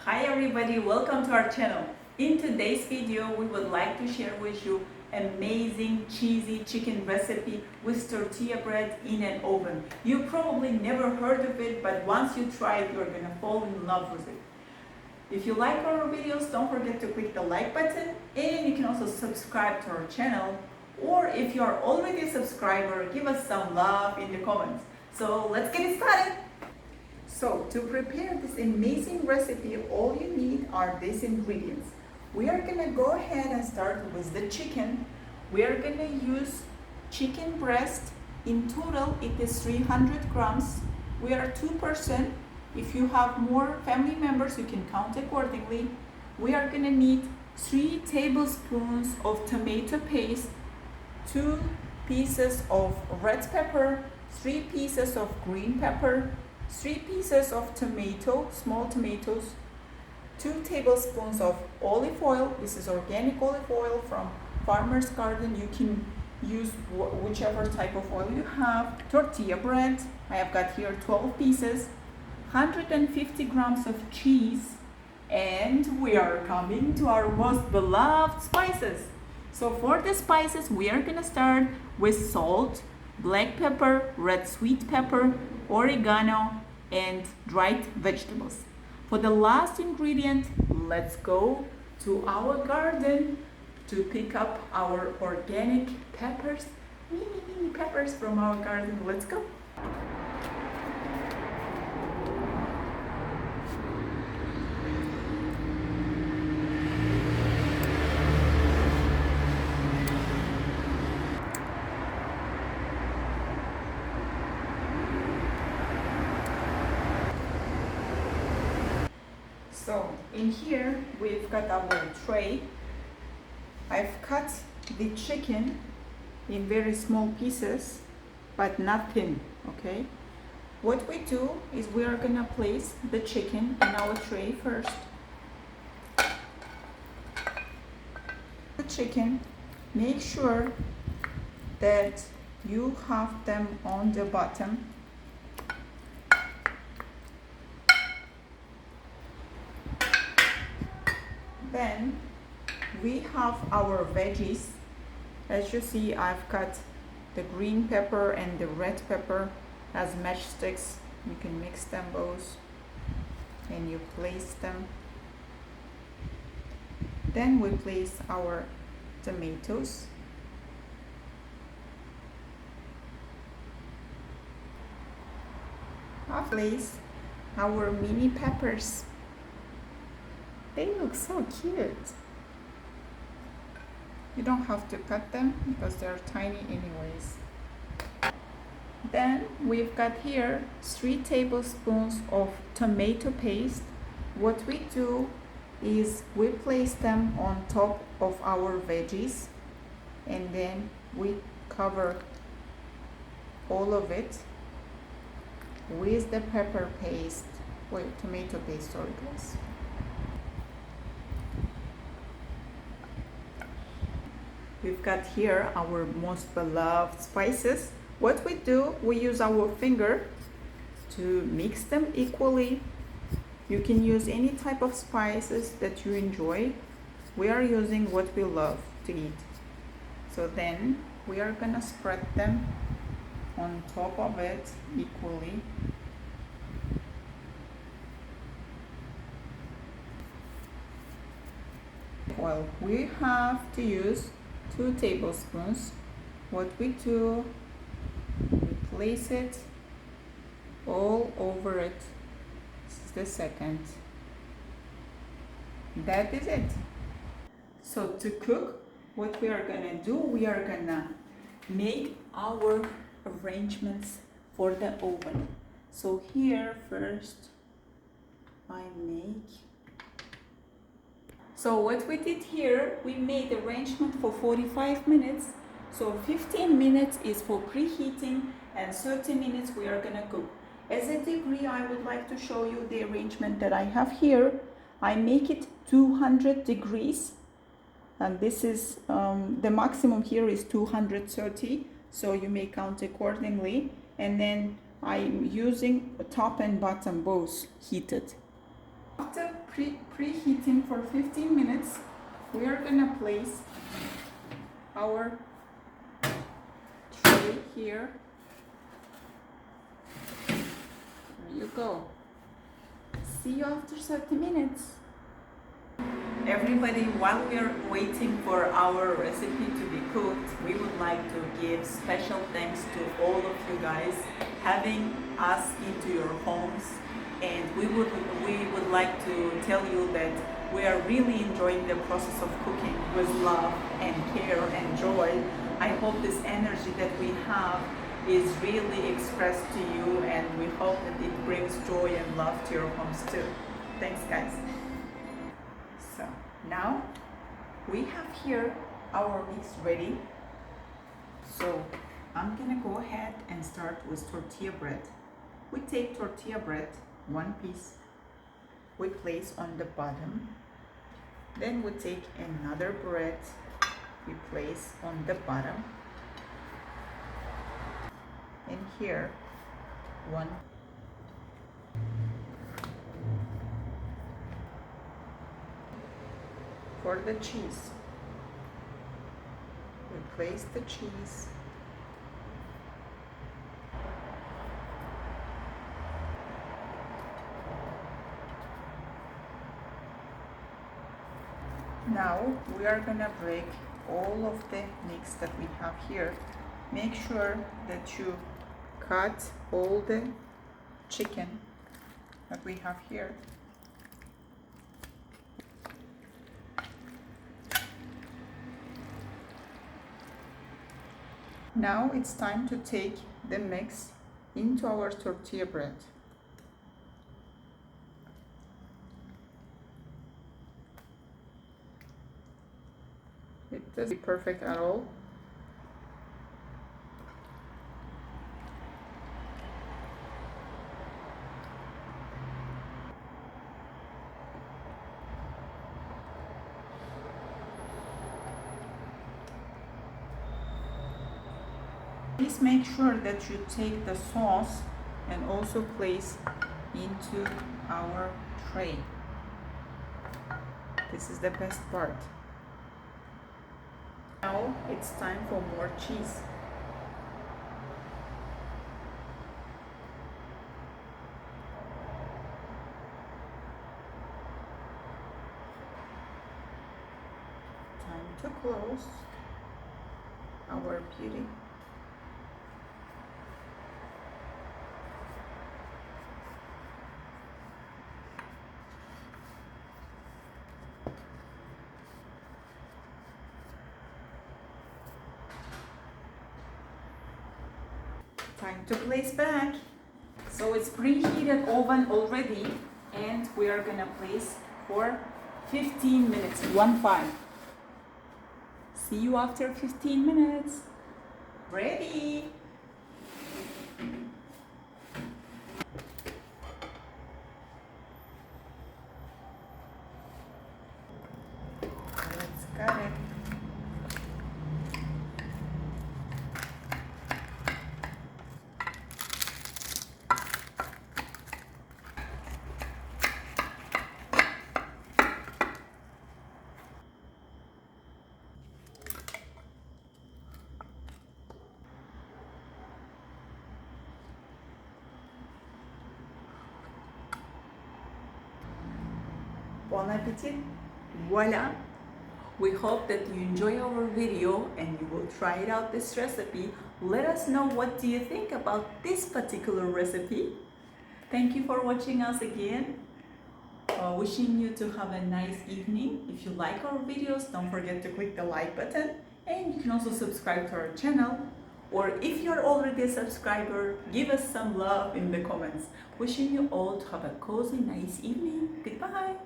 Hi everybody, welcome to our channel. In today's video, we would like to share with you amazing cheesy chicken recipe with tortilla bread in an oven. You probably never heard of it, but once you try it, you're gonna fall in love with it. If you like our videos, don't forget to click the like button, and you can also subscribe to our channel. Or if you are already a subscriber, give us some love in the comments. So let's get it started. So to prepare this amazing recipe, all you need are these ingredients. We are gonna go ahead and start with the chicken. We are gonna use chicken breast. In total, it is 300 grams. We are 2%. If you have more family members, you can count accordingly. We are gonna need 3 tablespoons of tomato paste, 2 pieces of red pepper, 3 pieces of green pepper, 3 pieces of tomato, small tomatoes, 2 tablespoons of olive oil. This is organic olive oil from Farmer's Garden. You can use whichever type of oil you have. Tortilla bread. I have got here 12 pieces, 150 grams of cheese, and we are coming to our most beloved spices. So for the spices, we are gonna start with salt, black pepper, red sweet pepper, oregano, and dried vegetables. For the last ingredient, let's go to our garden to pick up our organic peppers, mini peppers from our garden. Let's go. So in here we've got our tray. I've cut the chicken in very small pieces, but not thin, okay? What we do is we are gonna place the chicken in our tray first. The chicken, make sure that you have them on the bottom. Then we have our veggies. As you see, I've cut the green pepper and the red pepper as matchsticks. You can mix them both and you place them. Then we place our tomatoes. I place our mini peppers. They look so cute. You don't have to cut them because they're tiny anyways. Then we've got here 3 tablespoons of tomato paste. What we do is we place them on top of our veggies and then we cover all of it with the pepper paste. Wait, tomato paste, sorry guys. We've got here our most beloved spices. What we do, we use our finger to mix them equally. You can use any type of spices that you enjoy. We are using what we love to eat. So then we are gonna spread them on top of it equally. Well, we have to use 2 tablespoons. What we do, we place it all over it. This is the second. That is it. So to cook, what we are gonna do, we are gonna make our arrangements for the oven. So here first I make. So what we did here, we made arrangement for 45 minutes. So 15 minutes is for preheating and 30 minutes we are gonna cook. As a degree, I would like to show you the arrangement that I have here. I make it 200 degrees and this is, the maximum here is 230. So you may count accordingly. And then I'm using top and bottom both heated. After preheating for 15 minutes. We are gonna place our tray here. There you go. See you after 30 minutes. Everybody, while we are waiting for our recipe to be cooked, we would like to give special thanks to all of you guys having us into your homes, and we would like to tell you that we are really enjoying the process of cooking with love and care and joy. I hope this energy that we have is really expressed to you, and we hope that it brings joy and love to your homes too. Thanks, guys. So now we have here our mix ready. So I'm gonna go ahead and start with tortilla bread. We take tortilla bread, one piece, we place on the bottom. Then we take another bread, we place on the bottom. And here, one. For the cheese, we place the cheese. Now we are gonna break all of the mix that we have here. Make sure that you cut all the chicken that we have here. Now it's time to take the mix into our tortilla bread. It doesn't be perfect at all. Please make sure that you take the sauce and also place into our tray. This is the best part. Now it's time for more cheese. Time to close our beauty. Time to place back. So it's preheated oven already, and we are gonna place for 15 minutes, 1-5. See you after 15 minutes. Ready. Let's cut it. Bon appetit! Voila! We hope that you enjoy our video and you will try it out this recipe. Let us know what do you think about this particular recipe. Thank you for watching us again. Wishing you to have a nice evening. If you like our videos, don't forget to click the like button, and you can also subscribe to our channel. Or if you're already a subscriber, give us some love in the comments. Wishing you all to have a cozy, nice evening. Goodbye!